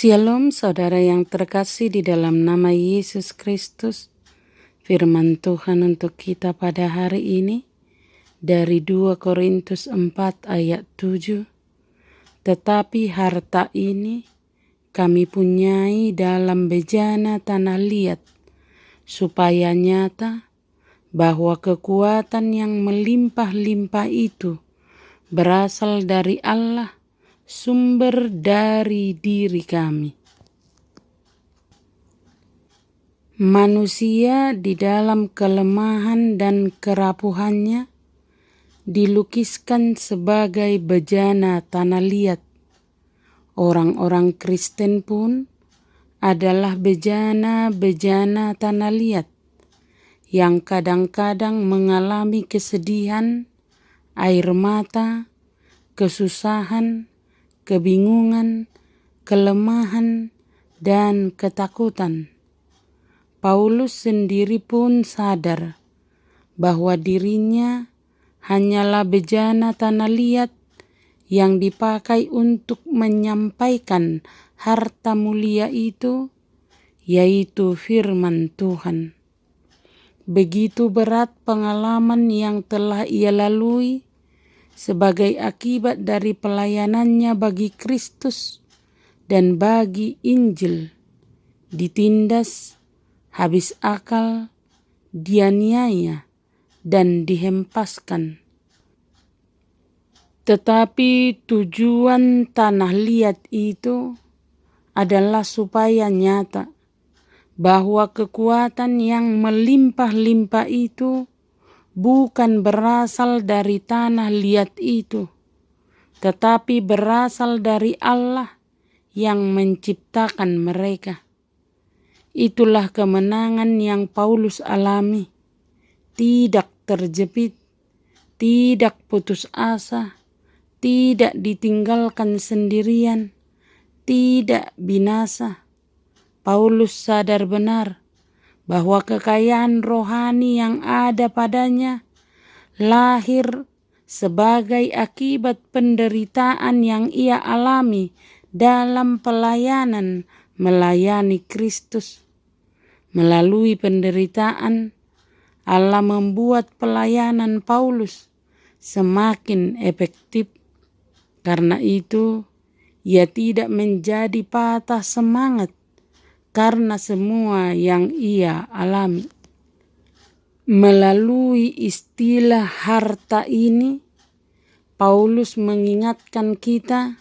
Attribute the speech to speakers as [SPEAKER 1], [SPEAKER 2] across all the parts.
[SPEAKER 1] Shalom saudara yang terkasih di dalam nama Yesus Kristus. Firman Tuhan untuk kita pada hari ini dari 2 Korintus 4 ayat 7. Tetapi harta ini kami punyai dalam bejana tanah liat, supaya nyata bahwa kekuatan yang melimpah-limpah itu berasal dari Allah, sumber dari diri kami. Manusia di dalam kelemahan dan kerapuhannya dilukiskan sebagai bejana tanah liat. Orang-orang Kristen pun adalah bejana-bejana tanah liat yang kadang-kadang mengalami kesedihan, air mata, kesusahan, kebingungan, kelemahan, dan ketakutan. Paulus sendiri pun sadar bahwa dirinya hanyalah bejana tanah liat yang dipakai untuk menyampaikan harta mulia itu, yaitu firman Tuhan. Begitu berat pengalaman yang telah ia lalui sebagai akibat dari pelayanannya bagi Kristus dan bagi Injil, ditindas, habis akal, dianiaya, dan dihempaskan. Tetapi tujuan tanah liat itu adalah supaya nyata bahwa kekuatan yang melimpah-limpah itu bukan berasal dari tanah liat itu, tetapi berasal dari Allah yang menciptakan mereka. Itulah kemenangan yang Paulus alami, tidak terjepit, tidak putus asa, tidak ditinggalkan sendirian, tidak binasa. Paulus sadar benar bahwa kekayaan rohani yang ada padanya lahir sebagai akibat penderitaan yang ia alami dalam pelayanan melayani Kristus. Melalui penderitaan, Allah membuat pelayanan Paulus semakin efektif. Karena itu, ia tidak menjadi patah semangat karena semua yang ia alami. Melalui istilah harta ini, Paulus mengingatkan kita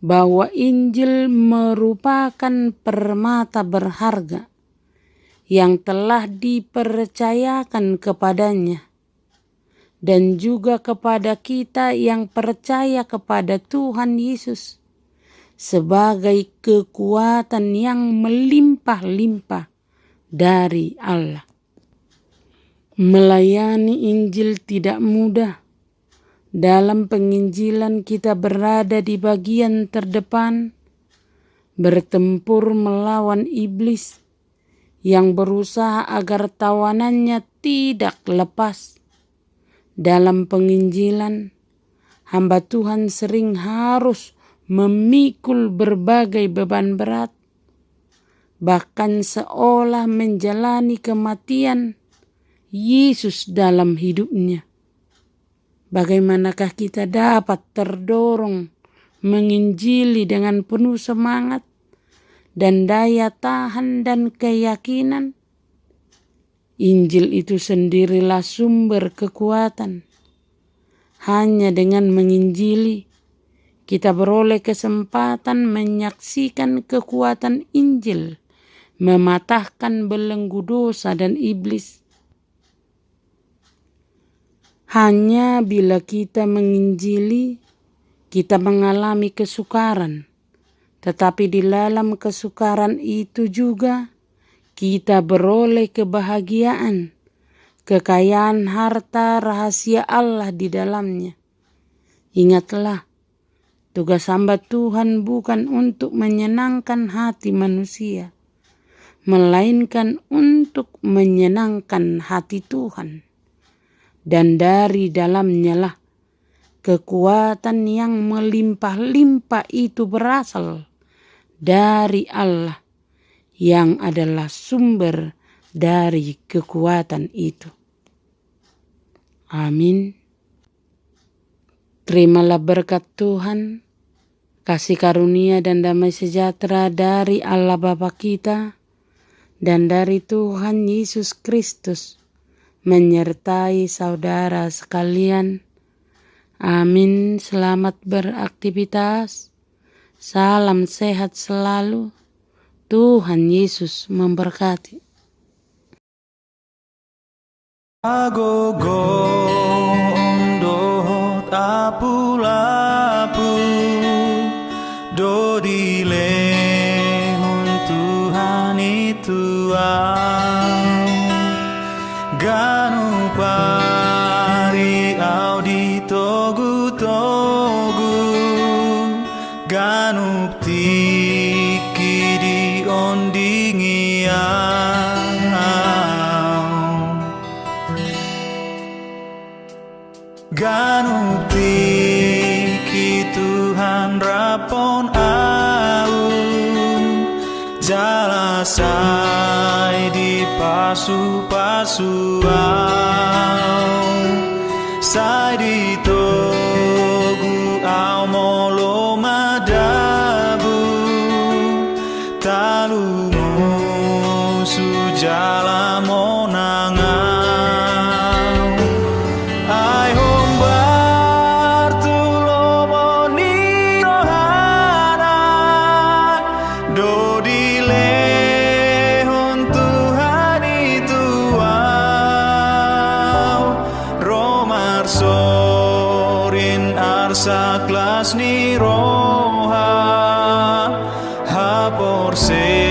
[SPEAKER 1] bahwa Injil merupakan permata berharga yang telah dipercayakan kepadanya dan juga kepada kita yang percaya kepada Tuhan Yesus sebagai kekuatan yang melimpah-limpah dari Allah. Melayani Injil tidak mudah. Dalam penginjilan kita berada di bagian terdepan, bertempur melawan iblis yang berusaha agar tawanannya tidak lepas. Dalam penginjilan, hamba Tuhan sering harus memikul berbagai beban berat, bahkan seolah menjalani kematian Yesus dalam hidupnya. Bagaimanakah kita dapat terdorong menginjili dengan penuh semangat dan daya tahan dan keyakinan? Injil itu sendirilah sumber kekuatan. Hanya dengan menginjili, kita beroleh kesempatan menyaksikan kekuatan Injil, mematahkan belenggu dosa dan iblis. Hanya bila kita menginjili, kita mengalami kesukaran. Tetapi di dalam kesukaran itu juga, kita beroleh kebahagiaan, kekayaan harta rahasia Allah di dalamnya. Ingatlah, tugas hamba Tuhan bukan untuk menyenangkan hati manusia, melainkan untuk menyenangkan hati Tuhan. Dan dari dalamnya lah kekuatan yang melimpah-limpah itu berasal dari Allah yang adalah sumber dari kekuatan itu. Amin. Terimalah berkat Tuhan, kasih karunia dan damai sejahtera dari Allah Bapa kita dan dari Tuhan Yesus Kristus menyertai saudara sekalian. Amin. Selamat beraktivitas. Salam sehat selalu. Tuhan Yesus memberkati.
[SPEAKER 2] Agogo ondo tapu-lapu dodile Tuhan itu ganu pari au di togu-togu ganu tiki di ondingi ganu tiki Tuhan rapon au jalasai di pasu-pasu sai di togu au molo madabu talumu sujala monangau ai hombar tulomo ni rohana dodile hon Tuhan itu romar sorin arsa kelas ni roha hapor se